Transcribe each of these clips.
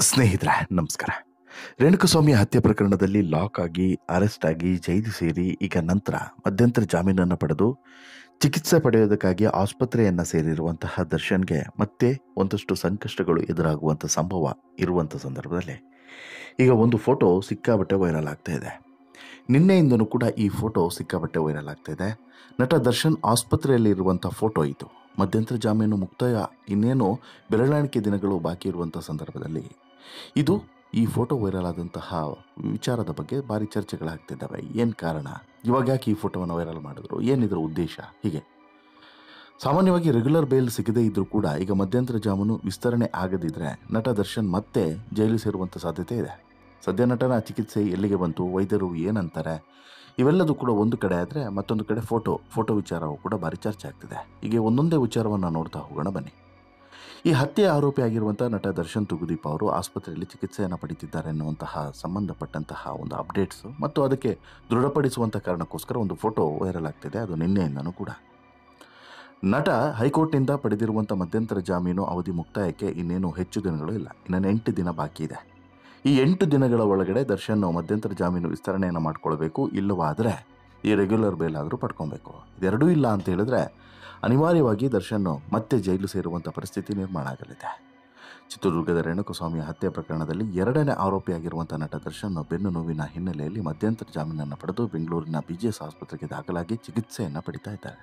ಸ್ನೇಹಿತರೆ ನಮಸ್ಕಾರ. ರೇಣುಕಸ್ವಾಮಿ ಹತ್ಯೆ ಪ್ರಕರಣದಲ್ಲಿ ಲಾಕ್ ಆಗಿ ಅರೆಸ್ಟ್ ಆಗಿ ಜೈಲು ಸೇರಿ ಈಗ ನಂತರ ಮಧ್ಯಂತರ ಜಾಮೀನನ್ನು ಪಡೆದು ಚಿಕಿತ್ಸೆ ಪಡೆಯೋದಕ್ಕಾಗಿ ಆಸ್ಪತ್ರೆಯನ್ನು ಸೇರಿರುವಂತಹ ದರ್ಶನ್ಗೆ ಮತ್ತೆ ಒಂದಷ್ಟು ಸಂಕಷ್ಟಗಳು ಎದುರಾಗುವಂಥ ಸಂಭವ ಇರುವಂಥ ಸಂದರ್ಭದಲ್ಲಿ ಈಗ ಒಂದು ಫೋಟೋ ಸಿಕ್ಕಾಬಟ್ಟೆ ವೈರಲ್ ಆಗ್ತಾ ಇದೆ. ನಿನ್ನೆಯಿಂದನೂ ಕೂಡ ಈ ಫೋಟೋ ಸಿಕ್ಕಾಬಟ್ಟೆ ವೈರಲ್ ಆಗ್ತಾ ಇದೆ. ನಟ ದರ್ಶನ್ ಆಸ್ಪತ್ರೆಯಲ್ಲಿ ಇರುವಂಥ ಫೋಟೋ ಇದು. ಮಧ್ಯಂತರ ಜಾಮೀನು ಮುಕ್ತಾಯ ಇನ್ನೇನು ಬೆರಳೆಣಿಕೆ ದಿನಗಳು ಬಾಕಿ ಇರುವಂಥ ಸಂದರ್ಭದಲ್ಲಿ ಈ ಫೋಟೋ ವೈರಲ್ ಆದಂತಹ ವಿಚಾರದ ಬಗ್ಗೆ ಭಾರಿ ಚರ್ಚೆಗಳಾಗ್ತಿದ್ದಾವೆ. ಏನು ಕಾರಣ, ಇವಾಗ ಯಾಕೆ ಈ ಫೋಟೋವನ್ನು ವೈರಲ್ ಮಾಡಿದ್ರು, ಏನಿದ್ರ ಉದ್ದೇಶ? ಹೀಗೆ ಸಾಮಾನ್ಯವಾಗಿ ರೆಗ್ಯುಲರ್ ಬೇಲ್ ಸಿಗದೇ ಇದ್ರೂ ಕೂಡ ಈಗ ಮಧ್ಯಂತರ ಜಾಮೀನು ವಿಸ್ತರಣೆ ಆಗದಿದ್ರೆ ನಟ ದರ್ಶನ್ ಮತ್ತೆ ಜೈಲು ಸೇರುವಂಥ ಸಾಧ್ಯತೆ ಇದೆ. ಸದ್ಯ ನಟನ ಚಿಕಿತ್ಸೆ ಎಲ್ಲಿಗೆ ಬಂತು, ವೈದ್ಯರು ಏನಂತಾರೆ, ಇವೆಲ್ಲದೂ ಕೂಡ ಒಂದು ಕಡೆ ಆದರೆ ಮತ್ತೊಂದು ಕಡೆ ಫೋಟೋ ವಿಚಾರವೂ ಕೂಡ ಭಾರಿ ಚರ್ಚೆ ಆಗ್ತಿದೆ. ಹೀಗೆ ಒಂದೊಂದೇ ವಿಚಾರವನ್ನು ನೋಡ್ತಾ ಹೋಗೋಣ ಬನ್ನಿ. ಈ ಹತ್ಯೆ ಆರೋಪಿ ಆಗಿರುವಂಥ ನಟ ದರ್ಶನ್ ತುಗುದೀಪ್ ಅವರು ಆಸ್ಪತ್ರೆಯಲ್ಲಿ ಚಿಕಿತ್ಸೆಯನ್ನು ಪಡೀತಿದ್ದಾರೆ ಎನ್ನುವಂತಹ ಸಂಬಂಧಪಟ್ಟಂತಹ ಒಂದು ಅಪ್ಡೇಟ್ಸು ಮತ್ತು ಅದಕ್ಕೆ ದೃಢಪಡಿಸುವಂಥ ಕಾರಣಕ್ಕೋಸ್ಕರ ಒಂದು ಫೋಟೋ ವೈರಲ್ ಆಗ್ತಿದೆ. ಅದು ನಿನ್ನೆಯಿಂದನೂ ಕೂಡ. ನಟ ಹೈಕೋರ್ಟ್ನಿಂದ ಪಡೆದಿರುವಂಥ ಮಧ್ಯಂತರ ಜಾಮೀನು ಅವಧಿ ಮುಕ್ತಾಯಕ್ಕೆ ಇನ್ನೇನು ಹೆಚ್ಚು ದಿನಗಳು ಇಲ್ಲ, ಇನ್ನೇನು 8 ದಿನ ಬಾಕಿ ಇದೆ. ಈ 8 ದಿನಗಳ ಒಳಗಡೆ ದರ್ಶನ್ ಮಧ್ಯಂತರ ಜಾಮೀನು ವಿಸ್ತರಣೆಯನ್ನು ಮಾಡ್ಕೊಳ್ಬೇಕು, ಇಲ್ಲವಾದರೆ ಈ ರೆಗ್ಯುಲರ್ ಬೇಲ್ ಆದರೂ ಪಡ್ಕೊಬೇಕು. ಇದೆರಡೂ ಇಲ್ಲ ಅಂತ ಹೇಳಿದ್ರೆ ಅನಿವಾರ್ಯವಾಗಿ ದರ್ಶನ್ ಮತ್ತೆ ಜೈಲು ಸೇರುವಂಥ ಪರಿಸ್ಥಿತಿ ನಿರ್ಮಾಣ ಆಗಲಿದೆ. ಚಿತ್ರದುರ್ಗದ ರೇಣುಕಸ್ವಾಮಿ ಹತ್ಯೆ ಪ್ರಕರಣದಲ್ಲಿ 2ನೇ ಆರೋಪಿಯಾಗಿರುವಂಥ ನಟ ದರ್ಶನ್ ಬೆನ್ನು ನೋವಿನ ಹಿನ್ನೆಲೆಯಲ್ಲಿ ಮಧ್ಯಂತರ ಜಾಮೀನನ್ನು ಪಡೆದು ಬೆಂಗಳೂರಿನ BGS ಆಸ್ಪತ್ರೆಗೆ ದಾಖಲಾಗಿ ಚಿಕಿತ್ಸೆಯನ್ನು ಪಡಿತಾ ಇದ್ದಾರೆ.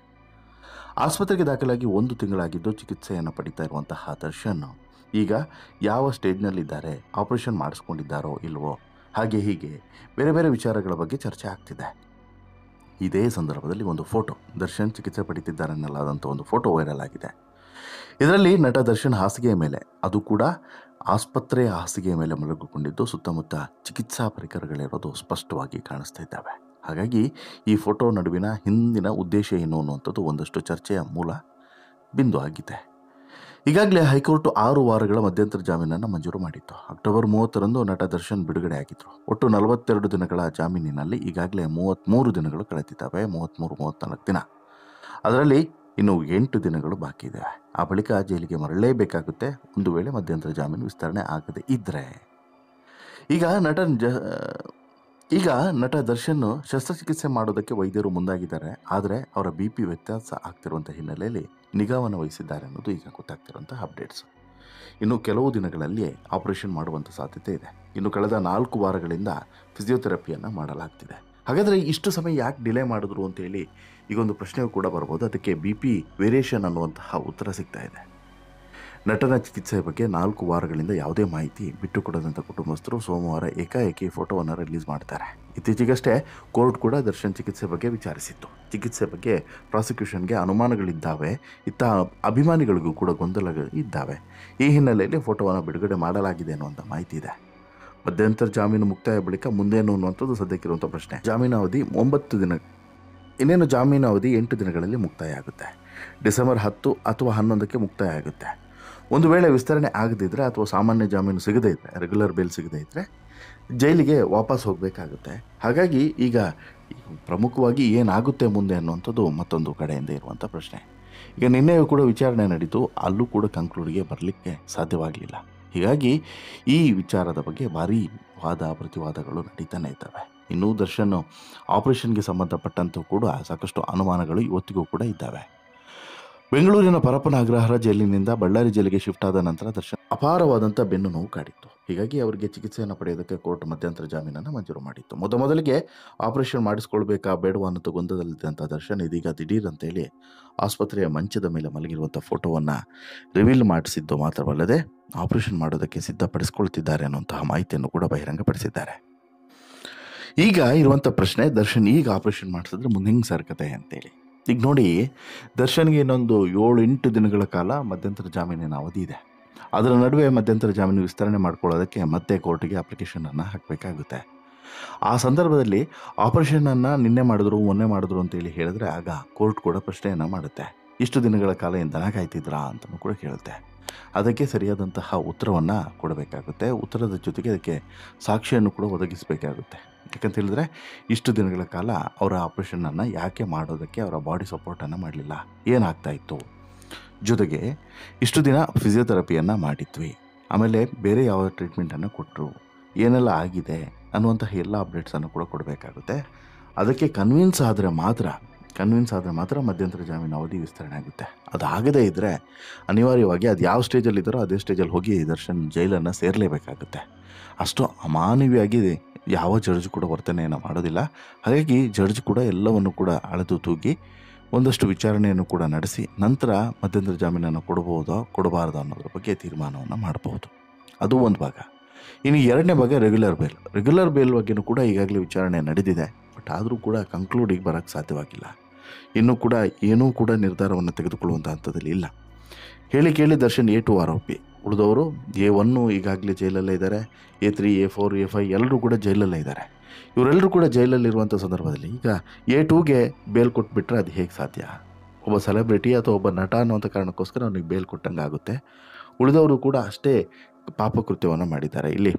ಆಸ್ಪತ್ರೆಗೆ ದಾಖಲಾಗಿ 1 ತಿಂಗಳಾಗಿದ್ದು ಚಿಕಿತ್ಸೆಯನ್ನು ಪಡಿತಾ ಇರುವಂತಹ ದರ್ಶನ್ ಈಗ ಯಾವ ಸ್ಟೇಜ್ನಲ್ಲಿದ್ದಾರೆ, ಆಪರೇಷನ್ ಮಾಡಿಸ್ಕೊಂಡಿದ್ದಾರೋ ಇಲ್ವೋ, ಹಾಗೆ ಹೀಗೆ ಬೇರೆ ಬೇರೆ ವಿಚಾರಗಳ ಬಗ್ಗೆ ಚರ್ಚೆ ಆಗ್ತಿದೆ. ಇದೇ ಸಂದರ್ಭದಲ್ಲಿ ಒಂದು ಫೋಟೋ ದರ್ಶನ್ ಚಿಕಿತ್ಸೆ ಪಡಿತಿದ್ದಾರೆನ್ನಲಾದಂಥ ಒಂದು ಫೋಟೋ ವೈರಲ್ ಆಗಿದೆ. ಇದರಲ್ಲಿ ನಟ ದರ್ಶನ್ ಹಾಸಿಗೆಯ ಮೇಲೆ, ಅದು ಕೂಡ ಆಸ್ಪತ್ರೆಯ ಹಾಸಿಗೆಯ ಮೇಲೆ ಮಲಗಿಕೊಂಡಿದ್ದು ಸುತ್ತಮುತ್ತ ಚಿಕಿತ್ಸಾ ಪರಿಕರಗಳಿರೋದು ಸ್ಪಷ್ಟವಾಗಿ ಕಾಣಿಸ್ತಾ ಇದ್ದಾವೆ. ಹಾಗಾಗಿ ಈ ಫೋಟೋ ನಡುವಿನ ಹಿಂದಿನ ಉದ್ದೇಶ ಏನು ಅನ್ನುವಂಥದ್ದು ಒಂದಷ್ಟು ಚರ್ಚೆಯ ಮೂಲ ಬಿಂದು ಆಗಿದೆ. ಈಗಾಗಲೇ ಹೈಕೋರ್ಟ್ 6 ವಾರಗಳ ಮಧ್ಯಂತರ ಜಾಮೀನನ್ನು ಮಂಜೂರು ಮಾಡಿತ್ತು. ಅಕ್ಟೋಬರ್ 30ರಂದು ನಟ ದರ್ಶನ್ ಬಿಡುಗಡೆ ಆಗಿದ್ರು. ಒಟ್ಟು 42 ದಿನಗಳ ಜಾಮೀನಿನಲ್ಲಿ ಈಗಾಗಲೇ 33 ದಿನಗಳು ಕಳೆದಿದ್ದಾವೆ. 34 ದಿನ, ಅದರಲ್ಲಿ ಇನ್ನು 8 ದಿನಗಳು ಬಾಕಿ ಇದ್ದಾವೆ. ಆ ಬಳಿಕ ಜೈಲಿಗೆ ಮರಳಲೇಬೇಕಾಗುತ್ತೆ ಒಂದು ವೇಳೆ ಮಧ್ಯಂತರ ಜಾಮೀನು ವಿಸ್ತರಣೆ ಆಗದೆ ಇದ್ದರೆ. ಈಗ ನಟ ದರ್ಶನ್ ಶಸ್ತ್ರಚಿಕಿತ್ಸೆ ಮಾಡೋದಕ್ಕೆ ವೈದ್ಯರು ಮುಂದಾಗಿದ್ದಾರೆ. ಆದರೆ ಅವರ BP ವ್ಯತ್ಯಾಸ ಆಗ್ತಿರುವಂಥ ಹಿನ್ನೆಲೆಯಲ್ಲಿ ನಿಗಾವನ್ನು ವಹಿಸಿದ್ದಾರೆ ಅನ್ನೋದು ಈಗ ಗೊತ್ತಾಗ್ತಿರುವಂಥ ಅಪ್ಡೇಟ್ಸ್. ಇನ್ನು ಕೆಲವು ದಿನಗಳಲ್ಲಿ ಆಪರೇಷನ್ ಮಾಡುವಂಥ ಸಾಧ್ಯತೆ ಇದೆ. ಇನ್ನು ಕಳೆದ 4 ವಾರಗಳಿಂದ ಫಿಸಿಯೋಥೆರಪಿಯನ್ನು ಮಾಡಲಾಗ್ತಿದೆ. ಹಾಗಾದರೆ ಇಷ್ಟು ಸಮಯ ಯಾಕೆ ಡಿಲೇ ಮಾಡಿದ್ರು ಅಂತೇಳಿ ಈಗೊಂದು ಪ್ರಶ್ನೆಯೂ ಕೂಡ ಬರ್ಬೋದು. ಅದಕ್ಕೆ BP ವೇರಿಯೇಷನ್ ಅನ್ನುವಂತಹ ಉತ್ತರ ಸಿಗ್ತಾ ಇದೆ. ನಟನ ಚಿಕಿತ್ಸೆಯ ಬಗ್ಗೆ 4 ವಾರಗಳಿಂದ ಯಾವುದೇ ಮಾಹಿತಿ ಬಿಟ್ಟುಕೊಡದಂಥ ಕುಟುಂಬಸ್ಥರು ಸೋಮವಾರ ಏಕಾಏಕಿ ಫೋಟೋವನ್ನು ರಿಲೀಸ್ ಮಾಡ್ತಾರೆ. ಇತ್ತೀಚೆಗಷ್ಟೇ ಕೋರ್ಟ್ ಕೂಡ ದರ್ಶನ್ ಚಿಕಿತ್ಸೆ ಬಗ್ಗೆ ವಿಚಾರಿಸಿತ್ತು. ಚಿಕಿತ್ಸೆ ಬಗ್ಗೆ ಪ್ರಾಸಿಕ್ಯೂಷನ್ಗೆ ಅನುಮಾನಗಳಿದ್ದಾವೆ, ಇತ್ತ ಅಭಿಮಾನಿಗಳಿಗೂ ಕೂಡ ಗೊಂದಲಗಳು ಇದ್ದಾವೆ. ಈ ಹಿನ್ನೆಲೆಯಲ್ಲಿ ಫೋಟೋವನ್ನು ಬಿಡುಗಡೆ ಮಾಡಲಾಗಿದೆ ಅನ್ನುವಂಥ ಮಾಹಿತಿ ಇದೆ. ಮಧ್ಯಂತರ ಜಾಮೀನು ಮುಕ್ತಾಯ ಬಳಿಕ ಮುಂದೇನು ಅನ್ನುವಂಥದ್ದು ಸದ್ಯಕ್ಕಿರುವಂಥ ಪ್ರಶ್ನೆ. ಜಾಮೀನು ಅವಧಿ 9 ದಿನ, ಇನ್ನೇನು ಜಾಮೀನು ಅವಧಿ 8 ದಿನಗಳಲ್ಲಿ ಮುಕ್ತಾಯ ಆಗುತ್ತೆ. ಡಿಸೆಂಬರ್ 10 ಅಥವಾ 11ಕ್ಕೆ ಮುಕ್ತಾಯ ಆಗುತ್ತೆ. ಒಂದು ವೇಳೆ ವಿಸ್ತರಣೆ ಆಗದಿದ್ದರೆ ಅಥವಾ ಸಾಮಾನ್ಯ ಜಾಮೀನು ಸಿಗದೇ ಇದ್ದರೆ, ರೆಗ್ಯುಲರ್ ಬೇಲ್ ಸಿಗದೇ ಇದ್ದರೆ ಜೈಲಿಗೆ ವಾಪಸ್ ಹೋಗಬೇಕಾಗುತ್ತೆ. ಹಾಗಾಗಿ ಈಗ ಪ್ರಮುಖವಾಗಿ ಏನಾಗುತ್ತೆ ಮುಂದೆ ಅನ್ನುವಂಥದ್ದು ಮತ್ತೊಂದು ಕಡೆಯಿಂದ ಇರುವಂಥ ಪ್ರಶ್ನೆ. ಈಗ ನಿನ್ನೆಯೂ ಕೂಡ ವಿಚಾರಣೆ ನಡೀತು, ಅಲ್ಲೂ ಕೂಡ ಕನ್ಕ್ಲೂಡ್ಗೆ ಬರಲಿಕ್ಕೆ ಸಾಧ್ಯವಾಗಲಿಲ್ಲ. ಹೀಗಾಗಿ ಈ ವಿಚಾರದ ಬಗ್ಗೆ ಭಾರೀ ವಾದ ಪ್ರತಿವಾದಗಳು ನಡೀತಾನೆ ಇದ್ದಾವೆ. ಇನ್ನೂ ದರ್ಶನ್ ಆಪರೇಷನ್ಗೆ ಸಂಬಂಧಪಟ್ಟಂತೂ ಕೂಡ ಸಾಕಷ್ಟು ಅನುಮಾನಗಳು ಇವತ್ತಿಗೂ ಕೂಡ ಇದ್ದಾವೆ. ಬೆಂಗಳೂರಿನ ಪರಪ್ಪನ ಅಗ್ರಹಾರ ಜೈಲಿನಿಂದ ಬಳ್ಳಾರಿ ಜೈಲಿಗೆ ಶಿಫ್ಟ್ ಆದ ನಂತರ ದರ್ಶನ್ ಅಪಾರವಾದಂಥ ಬೆನ್ನು ನೋವು ಕಾಡಿತ್ತು. ಹೀಗಾಗಿ ಅವರಿಗೆ ಚಿಕಿತ್ಸೆಯನ್ನು ಪಡೆಯೋದಕ್ಕೆ ಕೋರ್ಟ್ ಮಧ್ಯಂತರ ಜಾಮೀನನ್ನು ಮಂಜೂರು ಮಾಡಿತ್ತು. ಮೊದಲಿಗೆ ಆಪರೇಷನ್ ಮಾಡಿಸ್ಕೊಳ್ಬೇಕಾ ಬೇಡವಾ ಅನ್ನೋ ಗೊಂದಲದಲ್ಲಿದ್ದಂಥ ದರ್ಶನ್ ಇದೀಗ ದಿಢೀರ್ ಅಂತೇಳಿ ಆಸ್ಪತ್ರೆಯ ಮಂಚದ ಮೇಲೆ ಮಲಗಿರುವಂಥ ಫೋಟೋವನ್ನು ರಿವೀಲ್ ಮಾಡಿಸಿದ್ದು ಮಾತ್ರವಲ್ಲದೆ ಆಪರೇಷನ್ ಮಾಡೋದಕ್ಕೆ ಸಿದ್ಧಪಡಿಸ್ಕೊಳ್ತಿದ್ದಾರೆ ಅನ್ನುವಂತಹ ಮಾಹಿತಿಯನ್ನು ಕೂಡ ಬಹಿರಂಗಪಡಿಸಿದ್ದಾರೆ. ಈಗ ಇರುವಂಥ ಪ್ರಶ್ನೆ, ದರ್ಶನ್ ಈಗ ಆಪರೇಷನ್ ಮಾಡಿಸಿದ್ರೆ ಮುಂದೆ ಹೆಂಗೆ ಸರ್ಕತೆ ಅಂತೇಳಿ. ಈಗ ನೋಡಿ, ದರ್ಶನ್ಗೆ ಇನ್ನೊಂದು 7-8 ದಿನಗಳ ಕಾಲ ಮಧ್ಯಂತರ ಜಾಮೀನಿನ ಅವಧಿ ಇದೆ. ಅದರ ನಡುವೆ ಮಧ್ಯಂತರ ಜಾಮೀನು ವಿಸ್ತರಣೆ ಮಾಡ್ಕೊಳ್ಳೋದಕ್ಕೆ ಮತ್ತೆ ಕೋರ್ಟಿಗೆ ಅಪ್ಲಿಕೇಶನನ್ನು ಹಾಕಬೇಕಾಗುತ್ತೆ. ಆ ಸಂದರ್ಭದಲ್ಲಿ ಆಪರೇಷನನ್ನು ನಿನ್ನೆ ಮಾಡಿದ್ರು ಮೊನ್ನೆ ಮಾಡಿದ್ರು ಅಂತೇಳಿ ಹೇಳಿದ್ರೆ ಆಗ ಕೋರ್ಟ್ ಕೂಡ ಪ್ರಶ್ನೆಯನ್ನು ಮಾಡುತ್ತೆ. ಇಷ್ಟು ದಿನಗಳ ಕಾಲ ಏನು ದನ ಕಾಯ್ತಿದ್ರಾ ಅಂತಲೂ ಕೂಡ ಕೇಳುತ್ತೆ. ಅದಕ್ಕೆ ಸರಿಯಾದಂತಹ ಉತ್ತರವನ್ನು ಕೊಡಬೇಕಾಗುತ್ತೆ. ಉತ್ತರದ ಜೊತೆಗೆ ಅದಕ್ಕೆ ಸಾಕ್ಷಿಯನ್ನು ಕೂಡ ಒದಗಿಸಬೇಕಾಗುತ್ತೆ. ಯಾಕಂತ ಹೇಳಿದ್ರೆ ಇಷ್ಟು ದಿನಗಳ ಕಾಲ ಅವರ ಆಪರೇಷನನ್ನು ಯಾಕೆ ಮಾಡೋದಕ್ಕೆ ಅವರ ಬಾಡಿ ಸಪೋರ್ಟನ್ನು ಮಾಡಲಿಲ್ಲ, ಏನಾಗ್ತಾ ಇತ್ತು, ಜೊತೆಗೆ ಇಷ್ಟು ದಿನ ಫಿಸಿಯೋಥೆರಪಿಯನ್ನು ಮಾಡಿದ್ವಿ, ಆಮೇಲೆ ಬೇರೆ ಯಾವ ಟ್ರೀಟ್ಮೆಂಟನ್ನು ಕೊಟ್ಟರು, ಏನೆಲ್ಲ ಆಗಿದೆ ಅನ್ನುವಂತಹ ಎಲ್ಲ ಅಪ್ಡೇಟ್ಸನ್ನು ಕೂಡ ಕೊಡಬೇಕಾಗುತ್ತೆ. ಅದಕ್ಕೆ ಕನ್ವಿನ್ಸ್ ಆದರೆ ಮಾತ್ರ ಮಧ್ಯಂತರ ಜಾಮೀನು ಅವಧಿ ವಿಸ್ತರಣೆ ಆಗುತ್ತೆ. ಅದಾಗದೇ ಇದ್ದರೆ ಅನಿವಾರ್ಯವಾಗಿ ಅದು ಯಾವ ಸ್ಟೇಜಲ್ಲಿದ್ದಾರೋ ಅದೇ ಸ್ಟೇಜಲ್ಲಿ ಹೋಗಿ ದರ್ಶನ್ ಜೈಲನ್ನು ಸೇರಲೇಬೇಕಾಗುತ್ತೆ. ಅಷ್ಟು ಅಮಾನವಿಯಾಗಿ ಯಾವ ಜಡ್ಜ್ ಕೂಡ ವರ್ತನೆಯನ್ನು ಮಾಡೋದಿಲ್ಲ. ಹಾಗಾಗಿ ಜಡ್ಜ್ ಕೂಡ ಎಲ್ಲವನ್ನು ಕೂಡ ಅಳೆದು ತೂಗಿ ಒಂದಷ್ಟು ವಿಚಾರಣೆಯನ್ನು ಕೂಡ ನಡೆಸಿ ನಂತರ ಮಧ್ಯಂತರ ಜಾಮೀನನ್ನು ಕೊಡಬಹುದೋ ಕೊಡಬಾರ್ದು ಅನ್ನೋದ್ರ ಬಗ್ಗೆ ತೀರ್ಮಾನವನ್ನು ಮಾಡಬಹುದು. ಅದು ಒಂದು ಭಾಗ. ಇನ್ನು ಎರಡನೇ ಭಾಗ ರೆಗ್ಯುಲರ್ ಬೇಲ್ ಬಗ್ಗೆಯೂ ಕೂಡ ಈಗಾಗಲೇ ವಿಚಾರಣೆ ನಡೆದಿದೆ. ಬಟ್ ಆದರೂ ಕೂಡ ಕನ್ಕ್ಲೂಡಿಗೆ ಬರೋಕ್ಕೆ ಸಾಧ್ಯವಾಗಿಲ್ಲ. ಇನ್ನೂ ಕೂಡ ಏನೂ ಕೂಡ ನಿರ್ಧಾರವನ್ನು ತೆಗೆದುಕೊಳ್ಳುವಂಥ ಹಂತದಲ್ಲಿ ಇಲ್ಲ. ಕೇಳಿ ದರ್ಶನ್ A2 ಆರೋಪಿ, ಉಳಿದವರು A1 ಈಗಾಗಲೇ ಜೈಲಲ್ಲೇ ಇದ್ದಾರೆ, A3, A4, A5 ಎಲ್ಲರೂ ಕೂಡ ಜೈಲಲ್ಲೇ ಇದ್ದಾರೆ. ಇವರೆಲ್ಲರೂ ಕೂಡ ಜೈಲಲ್ಲಿರುವಂಥ ಸಂದರ್ಭದಲ್ಲಿ ಈಗ A2ಗೆ ಬೇಲ್ ಕೊಟ್ಬಿಟ್ರೆ ಅದು ಹೇಗೆ ಸಾಧ್ಯ? ಒಬ್ಬ ಸೆಲೆಬ್ರಿಟಿ ಅಥವಾ ಒಬ್ಬ ನಟ ಅನ್ನೋಂಥ ಕಾರಣಕ್ಕೋಸ್ಕರ ಅವನಿಗೆ ಬೇಲ್ ಕೊಟ್ಟಂಗೆ ಆಗುತ್ತೆ. ಉಳಿದವರು ಕೂಡ ಅಷ್ಟೇ ಪಾಪಕೃತ್ಯವನ್ನು ಮಾಡಿದ್ದಾರೆ. ಇಲ್ಲಿ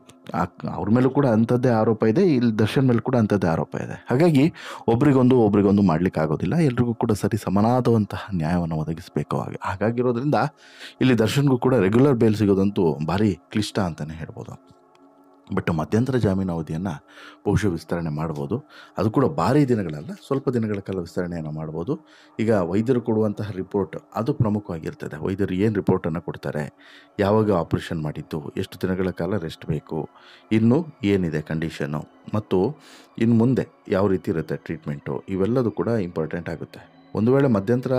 ಅವ್ರ ಮೇಲೂ ಕೂಡ ಅಂಥದ್ದೇ ಆರೋಪ ಇದೆ, ಇಲ್ಲಿ ದರ್ಶನ್ ಮೇಲೆ ಕೂಡ ಅಂಥದ್ದೇ ಆರೋಪ ಇದೆ. ಹಾಗಾಗಿ ಒಬ್ರಿಗೊಂದು ಮಾಡಲಿಕ್ಕೆ ಆಗೋದಿಲ್ಲ. ಎಲ್ರಿಗೂ ಕೂಡ ಸರಿ ಸಮನಾದಂತಹ ನ್ಯಾಯವನ್ನು ಒದಗಿಸಬೇಕು. ಹಾಗಾಗಿರೋದ್ರಿಂದ ಇಲ್ಲಿ ದರ್ಶನ್ಗೂ ಕೂಡ ರೆಗ್ಯುಲರ್ ಬೇಲ್ ಸಿಗೋದಂತೂ ಭಾರಿ ಕ್ಲಿಷ್ಟ ಅಂತಲೇ ಹೇಳ್ಬೋದು. ಬಟ್ ಮಧ್ಯಂತರ ಜಾಮೀನು ಅವಧಿಯನ್ನು ಬಹುಶಃ ವಿಸ್ತರಣೆ ಮಾಡ್ಬೋದು. ಅದು ಕೂಡ ಭಾರಿ ದಿನಗಳಲ್ಲ, ಸ್ವಲ್ಪ ದಿನಗಳ ಕಾಲ ವಿಸ್ತರಣೆಯನ್ನು ಮಾಡ್ಬೋದು. ಈಗ ವೈದ್ಯರು ಕೊಡುವಂತಹ ರಿಪೋರ್ಟ್ ಅದು ಪ್ರಮುಖವಾಗಿರ್ತದೆ. ವೈದ್ಯರು ಏನು ರಿಪೋರ್ಟನ್ನು ಕೊಡ್ತಾರೆ, ಯಾವಾಗ ಆಪ್ರೇಷನ್ ಮಾಡಿದ್ದು, ಎಷ್ಟು ದಿನಗಳ ಕಾಲ ರೆಸ್ಟ್ ಬೇಕು, ಇನ್ನು ಏನಿದೆ ಕಂಡೀಷನ್ನು, ಮತ್ತು ಇನ್ನು ಮುಂದೆ ಯಾವ ರೀತಿ ಇರುತ್ತೆ ಟ್ರೀಟ್ಮೆಂಟು, ಇವೆಲ್ಲದೂ ಕೂಡ ಇಂಪಾರ್ಟೆಂಟ್ ಆಗುತ್ತೆ. ಒಂದು ವೇಳೆ ಮಧ್ಯಂತರ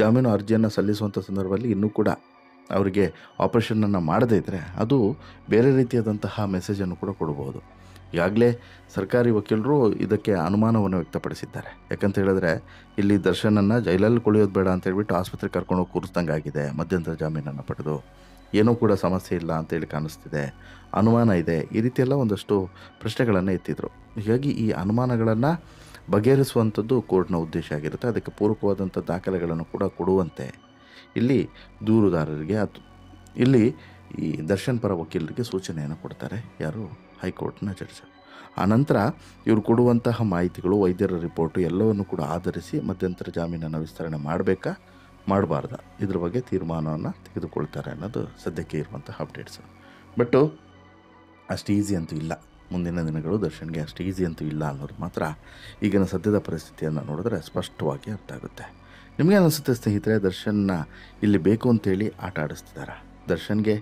ಜಾಮೀನು ಅರ್ಜಿಯನ್ನು ಸಲ್ಲಿಸುವಂಥ ಸಂದರ್ಭದಲ್ಲಿ ಇನ್ನೂ ಕೂಡ ಅವರಿಗೆ ಆಪರೇಷನನ್ನು ಮಾಡದೇ ಇದ್ದರೆ ಅದು ಬೇರೆ ರೀತಿಯಾದಂತಹ ಮೆಸೇಜನ್ನು ಕೂಡ ಕೊಡಬಹುದು. ಈಗಾಗಲೇ ಸರ್ಕಾರಿ ವಕೀಲರು ಇದಕ್ಕೆ ಅನುಮಾನವನ್ನು ವ್ಯಕ್ತಪಡಿಸಿದ್ದಾರೆ. ಯಾಕಂತ ಹೇಳಿದ್ರೆ ಇಲ್ಲಿ ದರ್ಶನನ್ನು ಜೈಲಲ್ಲಿ ಕೊಳೆಯೋದು ಬೇಡ ಅಂತ ಹೇಳ್ಬಿಟ್ಟು ಆಸ್ಪತ್ರೆಗೆ ಕರ್ಕೊಂಡು ಕೂರಿಸ್ದಂಗೆ ಆಗಿದೆ. ಮಧ್ಯಂತರ ಜಾಮೀನನ್ನು ಪಡೆದು ಏನೂ ಕೂಡ ಸಮಸ್ಯೆ ಇಲ್ಲ ಅಂತೇಳಿ ಕಾಣಿಸ್ತಿದೆ, ಅನುಮಾನ ಇದೆ, ಈ ರೀತಿಯೆಲ್ಲ ಒಂದಷ್ಟು ಪ್ರಶ್ನೆಗಳನ್ನು ಎತ್ತಿದ್ರು. ಹೀಗಾಗಿ ಈ ಅನುಮಾನಗಳನ್ನು ಬಗೆಹರಿಸುವಂಥದ್ದು ಕೋರ್ಟ್ನ ಉದ್ದೇಶ ಆಗಿರುತ್ತೆ. ಅದಕ್ಕೆ ಪೂರಕವಾದಂಥ ದಾಖಲೆಗಳನ್ನು ಕೂಡ ಕೊಡುವಂತೆ ಇಲ್ಲಿ ದೂರುದಾರರಿಗೆ ಇಲ್ಲಿ ಈ ದರ್ಶನ್ ಪರ ವಕೀಲರಿಗೆ ಸೂಚನೆಯನ್ನು ಕೊಡ್ತಾರೆ ಯಾರು, ಹೈಕೋರ್ಟ್ನ ಜಡ್ಜ್. ಆನಂತರ ಇವರು ಕೊಡುವಂತಹ ಮಾಹಿತಿಗಳು, ವೈದ್ಯರ ರಿಪೋರ್ಟು ಎಲ್ಲವನ್ನು ಕೂಡ ಆಧರಿಸಿ ಮಧ್ಯಂತರ ಜಾಮೀನನ್ನು ವಿಸ್ತರಣೆ ಮಾಡಬಾರ್ದ ಇದ್ರ ಬಗ್ಗೆ ತೀರ್ಮಾನವನ್ನು ತೆಗೆದುಕೊಳ್ತಾರೆ ಅನ್ನೋದು ಸದ್ಯಕ್ಕೆ ಇರುವಂತಹ ಅಪ್ಡೇಟ್ಸು. ಬಟ್ಟು ಅಷ್ಟು ಈಸಿ ಅಂತೂ ಇಲ್ಲ, ಮುಂದಿನ ದಿನಗಳು ದರ್ಶನ್ಗೆ ಅಷ್ಟು ಈಸಿ ಅಂತೂ ಇಲ್ಲ ಅನ್ನೋದು ಮಾತ್ರ ಈಗಿನ ಸದ್ಯದ ಪರಿಸ್ಥಿತಿಯನ್ನು ನೋಡಿದ್ರೆ ಸ್ಪಷ್ಟವಾಗಿ ಅರ್ಥ ಆಗುತ್ತೆ. ನಿಮಗೆ ಅನಿಸುತ್ತೆ ಸ್ನೇಹಿತರೆ, ದರ್ಶನ್ನ ಇಲ್ಲಿ ಬೇಕು ಅಂತೇಳಿ ಆಟ ಆಡಿಸ್ತಿದ್ದಾರೆ? ದರ್ಶನ್ಗೆ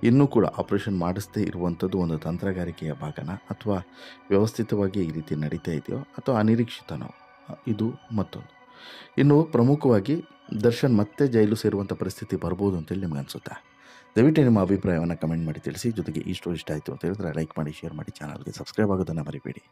ಇನ್ನೂ ಕೂಡ ಆಪರೇಷನ್ ಮಾಡಿಸದೇ ಇರುವಂಥದ್ದು ಒಂದು ತಂತ್ರಗಾರಿಕೆಯ ಭಾಗನ, ಅಥವಾ ವ್ಯವಸ್ಥಿತವಾಗಿ ಈ ರೀತಿ ನಡೀತಾ ಇದೆಯೋ, ಅಥವಾ ಅನಿರೀಕ್ಷಿತನೋ? ಇದು ಮತ್ತೊಂದು. ಇನ್ನು ಪ್ರಮುಖವಾಗಿ ದರ್ಶನ್ ಮತ್ತೆ ಜೈಲು ಸೇರುವಂಥ ಪರಿಸ್ಥಿತಿ ಬರ್ಬೋದು ಅಂತೇಳಿ ನಿಮ್ಗೆ ಅನಿಸುತ್ತಾ? ದಯವಿಟ್ಟು ನಿಮ್ಮ ಅಭಿಪ್ರಾಯವನ್ನು ಕಮೆಂಟ್ ಮಾಡಿ ತಿಳಿಸಿ. ಜೊತೆಗೆ ಈ ಸ್ಟೋರಿ ಇಷ್ಟ ಆಯಿತು ಅಂತ ಹೇಳಿದ್ರೆ ಲೈಕ್ ಮಾಡಿ, ಶೇರ್ ಮಾಡಿ, ಚಾನಲ್ಗೆ ಸಬ್ಸ್ಕ್ರೈಬ್ ಆಗೋದನ್ನು ಮರಿಬೇಡಿ.